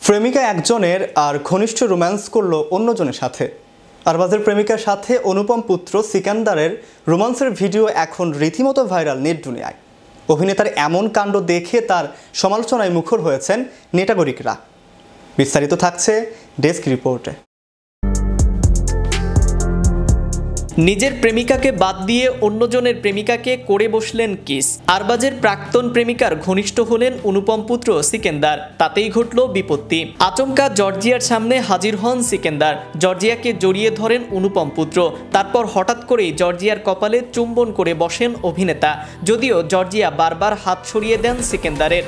প্রেমিকা একজনের আর ঘনিষ্ঠ রোম্যান্স করলো অন্যজনের সাথে। আরবাজের প্রেমিকার সাথে অনুপম পুত্র সিকান্দারের রোম্যান্সের ভিডিও এখন রীতিমতো ভাইরাল নেট দুনিয়ায়। অভিনেতার এমন কাণ্ড দেখে তার সমালোচনায় মুখর হয়েছেন নেটাগরিকরা। বিস্তারিত থাকছে ডেস্ক রিপোর্টে। নিজের প্রেমিকাকে বাদ দিয়ে অন্যজনের প্রেমিকাকে করে বসলেন কিস। আরবাজের প্রাক্তন প্রেমিকার ঘনিষ্ঠ হলেন অনুপম পুত্র সিকান্দার। তাতেই ঘটল বিপত্তি। আচমকা জর্জিয়ার সামনে হাজির হন সিকান্দার। জর্জিয়াকে জড়িয়ে ধরেন অনুপম পুত্র। তারপর হঠাৎ করেই জর্জিয়ার কপালে চুম্বন করে বসেন অভিনেতা। যদিও জর্জিয়া বারবার হাত সরিয়ে দেন সিকান্দারের,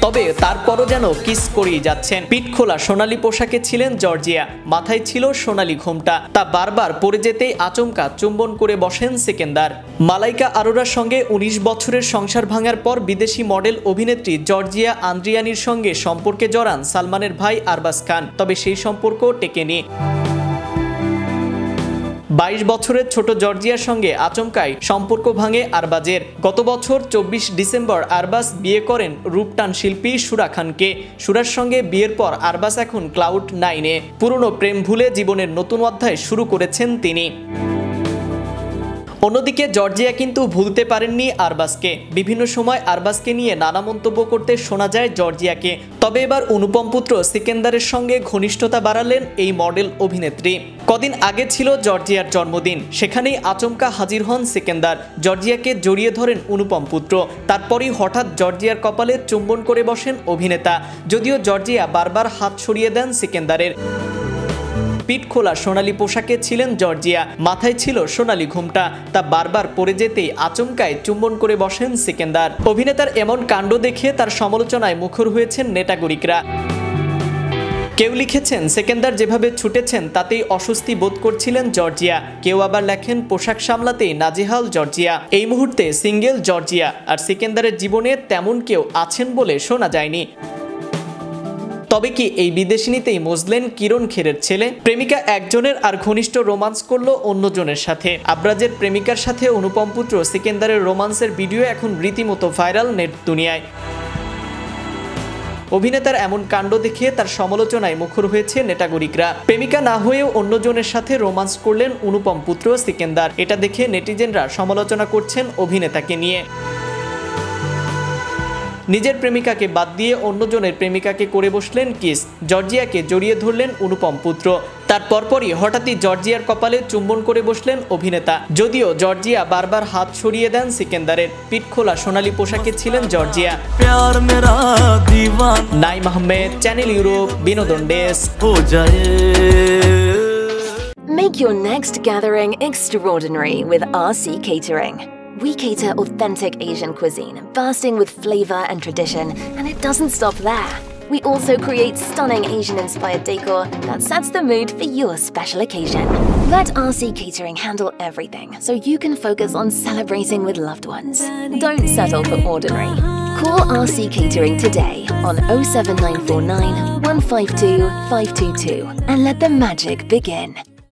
তবে তারপরও যেন কিস করেই যাচ্ছেন। পিঠ খোলা সোনালী পোশাকে ছিলেন জর্জিয়া, মাথায় ছিল সোনালী ঘোমটা। তা বারবার পড়ে যেতেই আচমকা চুম্বন করে বসেন সিকান্দার। মালাইকা আরোরার সঙ্গে ১৯ বছরের সংসার ভাঙার পর বিদেশি মডেল অভিনেত্রী জর্জিয়া আন্দ্রিয়ানির সঙ্গে সম্পর্কে জড়ান সালমানের ভাই আরবাজ খান, তবে সেই সম্পর্ক টেকেনি। ২২ বছরের ছোট জর্জিয়ার সঙ্গে আচমকাই সম্পর্ক ভাঙে আরবাজের। গত বছর ২৪ ডিসেম্বর আরবাজ বিয়ে করেন রূপটান শিল্পী সুরা খানকে। সুরার সঙ্গে বিয়ের পর আরবাজ এখন ক্লাউড 9-এ। পুরনো প্রেম ভুলে জীবনের নতুন অধ্যায় শুরু করেছেন তিনি। অন্যদিকে জর্জিয়া কিন্তু ভুলতে পারেননি আরবাজকে। বিভিন্ন সময় আরবাজকে নিয়ে নানা মন্তব্য করতে শোনা যায় জর্জিয়াকে। তবে এবার অনুপম পুত্র সিকান্দারের সঙ্গে ঘনিষ্ঠতা বাড়ালেন এই মডেল অভিনেত্রী। কদিন আগে ছিল জর্জিয়ার জন্মদিন, সেখানেই আচমকা হাজির হন সিকান্দার। জর্জিয়াকে জড়িয়ে ধরেন অনুপম পুত্র। তারপরই হঠাৎ জর্জিয়ার কপালে চুম্বন করে বসেন অভিনেতা। যদিও জর্জিয়া বারবার হাত সরিয়ে দেন সিকান্দারের। পিঠ খোলা সোনালী পোশাকে ছিলেন জর্জিয়া, মাথায় ছিল সোনালী ঘোমটা। তা বারবার পড়ে যেতেই আচমকায় চুম্বন করে বসেন সিকান্দার। অভিনেতার এমন কাণ্ড দেখে তার সমালোচনায় মুখর হয়েছেন নেটাগরিকরা। কেউ লিখেছেন সিকান্দার যেভাবে ছুটেছেন তাতেই অস্বস্তি বোধ করছিলেন জর্জিয়া। কেউ আবার লেখেন পোশাক সামলাতেই নাজেহাল জর্জিয়া। এই মুহূর্তে সিঙ্গেল জর্জিয়া, আর সিকান্দারের জীবনে তেমন কেউ আছেন বলে শোনা যায়নি। তবে কি এই বিদেশিনীতেই মজলেন কিরণ খেরের ছেলে? প্রেমিকা একজনের আর ঘনিষ্ঠ রোমান্স করলো অন্যজনের সাথে। আরবাজের প্রেমিকার সাথে অনুপম পুত্র সিকান্দারের রোমান্সের ভিডিও এখন রীতিমতো ভাইরাল নেট দুনিয়ায়। অভিনেতার এমন কাণ্ড দেখে তার সমালোচনায় মুখর হয়েছে নেটাগরিকরা। প্রেমিকা না হয়েও অন্যজনের সাথে রোমান্স করলেন অনুপম পুত্র সিকান্দার। এটা দেখে নেটিজেনরা সমালোচনা করছেন অভিনেতাকে নিয়ে। নিজের প্রেমিকাকে বাদ দিয়ে অন্যজনের প্রেমিকাকে করে বসলেন কিস। জর্জিয়াকে জড়িয়ে ধরলেন অনুপম পুত্র। তার পরপরই হঠাৎই জর্জিয়ার কপালে চুম্বন করে বসলেন অভিনেতা। যদিও জর্জিয়া বারবার হাত সরিয়ে দেন সিকান্দারের। পিঠ খোলা সোনালী পোশাকে ছিলেন Georgia. Naim Ahmed, channel Europe, বিনোদন desk. Make your next gathering extraordinary with RC Catering. We cater authentic Asian cuisine, bursting with flavor and tradition, and it doesn't stop there. We also create stunning Asian-inspired decor that sets the mood for your special occasion. Let RC Catering handle everything so you can focus on celebrating with loved ones. Don't settle for ordinary. Call RC Catering today on 07949 152 522 and let the magic begin.